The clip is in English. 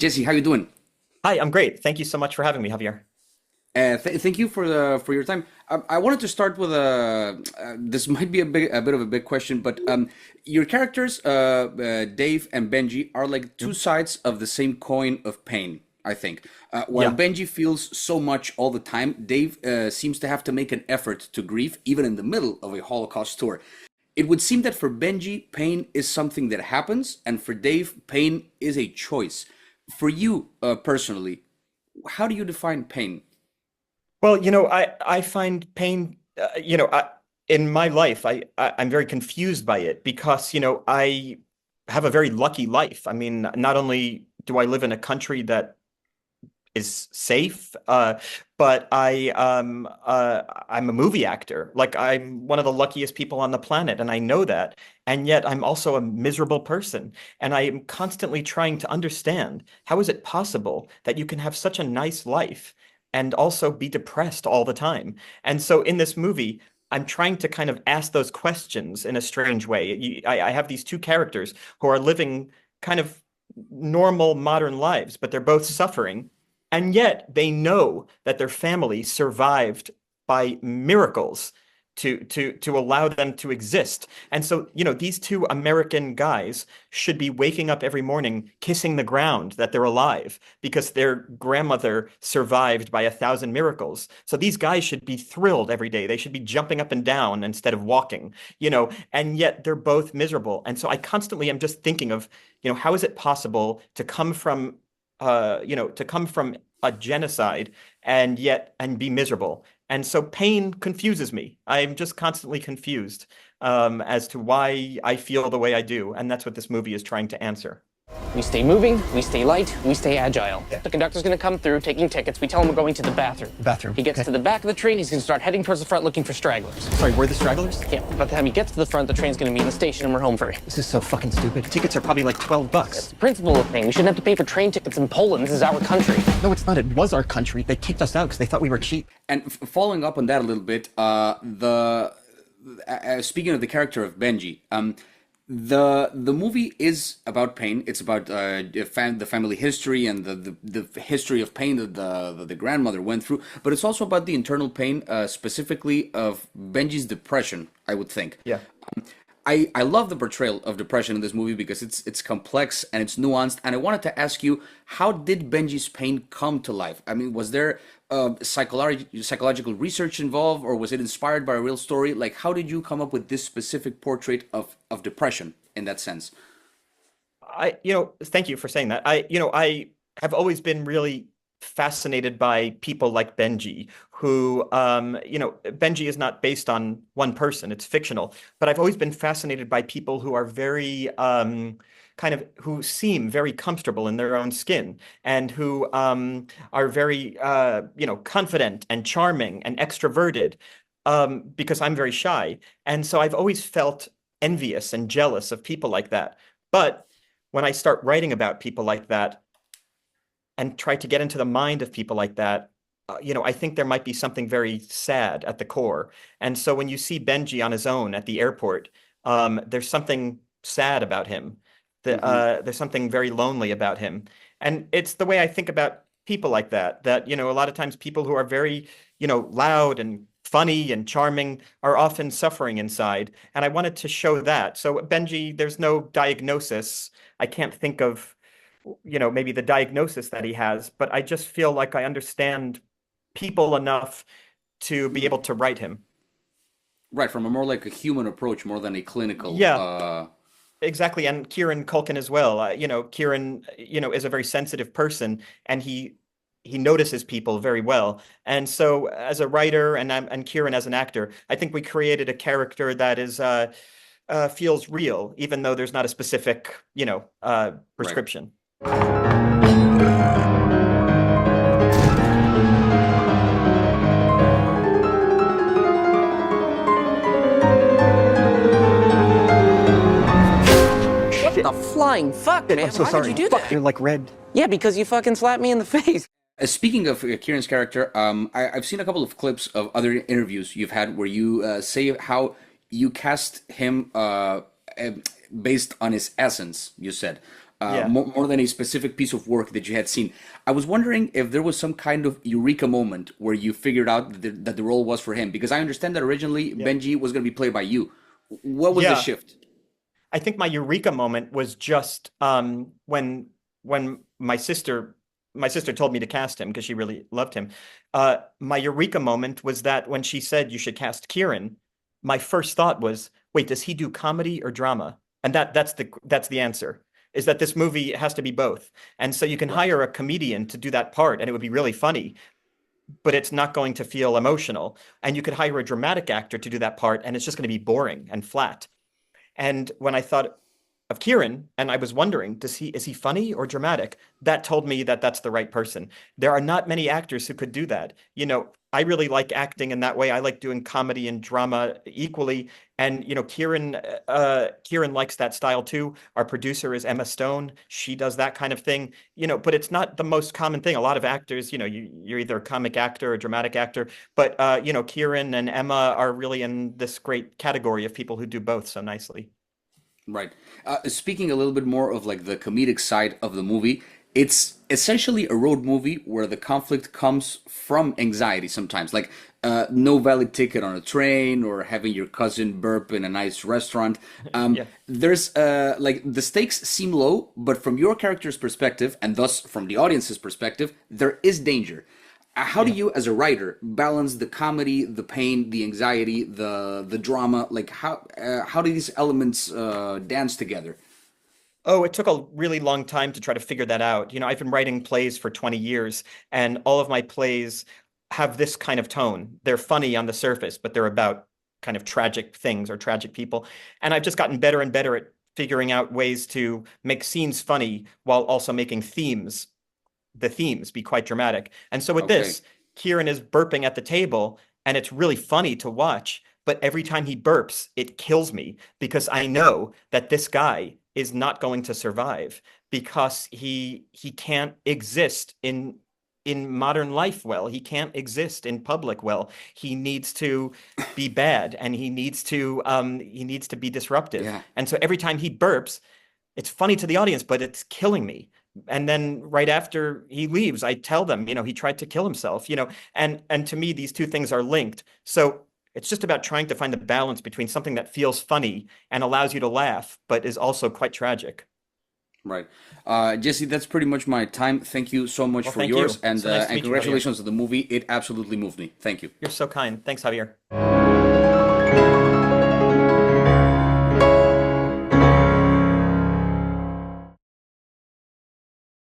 Jesse, how you doing? Hi, I'm great. Thank you so much for having me, Javier. Thank you for your time. I wanted to start with this might be a bit of a big question, but your characters, Dave and Benji, are like two Mhm. sides of the same coin of pain. I think while Yeah. Benji feels so much all the time, Dave seems to have to make an effort to grieve, even in the middle of a Holocaust tour. It would seem that for Benji, pain is something that happens, and for Dave, pain is a choice. For you personally, how do you define pain? Well, I find pain, in my life, I'm very confused by it because, I have a very lucky life. I mean, not only do I live in a country that is safe. But I'm a movie actor. Like I'm one of the luckiest people on the planet, and I know that. And yet I'm also a miserable person. And I am constantly trying to understand how is it possible that you can have such a nice life and also be depressed all the time? And so in this movie, I'm trying to kind of ask those questions in a strange way. I have these two characters who are living kind of normal modern lives, but they're both suffering. And yet they know that their family survived by miracles to allow them to exist. And so, these two American guys should be waking up every morning kissing the ground that they're alive because their grandmother survived by 1,000 miracles. So these guys should be thrilled every day. They should be jumping up and down instead of walking, and yet they're both miserable. And so I constantly am just thinking of, how is it possible to come from a genocide and be miserable. And so pain confuses me. I'm just constantly confused as to why I feel the way I do. And that's what this movie is trying to answer. We stay moving, we stay light, we stay agile. Yeah. The conductor's gonna come through, taking tickets. We tell him we're going to the bathroom. Bathroom. He gets to the back of the train, he's gonna start heading towards the front looking for stragglers. Sorry, we're the stragglers? Yeah, by the time he gets to the front, the train's gonna be in the station and we're home free. This is so fucking stupid. Tickets are probably like $12. That's the principle of thing. We shouldn't have to pay for train tickets in Poland. This is our country. No, it's not. It was our country. They kicked us out because they thought we were cheap. And following up on that a little bit, the speaking of the character of Benji, the movie is about pain. It's about the family history and the history of pain that the grandmother went through. But it's also about the internal pain, specifically of Benji's depression, I would think. Yeah. I love the portrayal of depression in this movie because it's complex and it's nuanced. And I wanted to ask you, how did Benji's pain come to life? I mean, was there psychological research involved, or was it inspired by a real story? Like, how did you come up with this specific portrait of depression in that sense? Thank you for saying that. I have always been really fascinated by people like Benji, who, Benji is not based on one person, it's fictional, but I've always been fascinated by people who are very, who seem very comfortable in their own skin and who are very, confident and charming and extroverted, because I'm very shy. And so I've always felt envious and jealous of people like that. But when I start writing about people like that, and try to get into the mind of people like that, I think there might be something very sad at the core. And so when you see Benji on his own at the airport, there's something sad about him. Hmm. There's something very lonely about him. And it's the way I think about people like that, a lot of times people who are very, loud and funny and charming are often suffering inside. And I wanted to show that. So Benji, there's no diagnosis. I can't think of maybe the diagnosis that he has, but I just feel like I understand people enough to be able to write him. Right, from a more like a human approach more than a clinical. Yeah, exactly. And Kieran Culkin as well. Kieran, is a very sensitive person, and he notices people very well. And so, as a writer, and Kieran as an actor, I think we created a character that is feels real, even though there's not a specific, Right. prescription. What Shit. the flying fuck, man? I'm so Why sorry. did you do Fuck, that? you're like red. Yeah, because you fucking slapped me in the face. Speaking of Kieran's character, I've seen a couple of clips of other interviews you've had where you say how you cast him based on his essence, you said. Yeah. more than a specific piece of work that you had seen. I was wondering if there was some kind of eureka moment where you figured out that the role was for him, because I understand that originally Yeah. Benji was going to be played by you. What was the Yeah. shift? I think my eureka moment was just when my sister told me to cast him because she really loved him. My eureka moment was that when she said you should cast Kieran, my first thought was, wait, does he do comedy or drama? And that's the answer. Is that this movie has to be both. And so you can Right. hire a comedian to do that part and it would be really funny, but it's not going to feel emotional. And you could hire a dramatic actor to do that part and it's just going to be boring and flat. And when I thought of Kieran and I was wondering, is he funny or dramatic? That told me that that's the right person. There are not many actors who could do that. I really like acting in that way. I like doing comedy and drama equally. And Kieran likes that style too. Our producer is Emma Stone. She does that kind of thing. But it's not the most common thing. A lot of actors, you're either a comic actor or a dramatic actor. But Kieran and Emma are really in this great category of people who do both so nicely. Right. Speaking a little bit more of like the comedic side of the movie, it's essentially a road movie where the conflict comes from anxiety sometimes, like no valid ticket on a train or having your cousin burp in a nice restaurant. Yeah. There's like the stakes seem low, but from your character's perspective, and thus from the audience's perspective, there is danger. How do you, as a writer, balance the comedy, the pain, the anxiety, the drama? Like how do these elements dance together? Oh, it took a really long time to try to figure that out. I've been writing plays for 20 years, and all of my plays have this kind of tone. They're funny on the surface, but they're about kind of tragic things or tragic people. And I've just gotten better and better at figuring out ways to make scenes funny while also making the themes be quite dramatic. And so with Okay. this, Kieran is burping at the table, and it's really funny to watch. But every time he burps, it kills me because I know that this guy is not going to survive because he can't exist in modern life well. He can't exist in public well. He needs to be bad and he needs to be disruptive. Yeah. And so every time he burps, it's funny to the audience, but it's killing me. And then right after he leaves, I tell them, he tried to kill himself, and to me, these two things are linked. So it's just about trying to find the balance between something that feels funny and allows you to laugh, but is also quite tragic. Right. Jesse, that's pretty much my time. Thank you so much Well, for thank yours, you. and So nice to and meet you, Javier. congratulations on the movie. It absolutely moved me. Thank you. You're so kind. Thanks, Javier.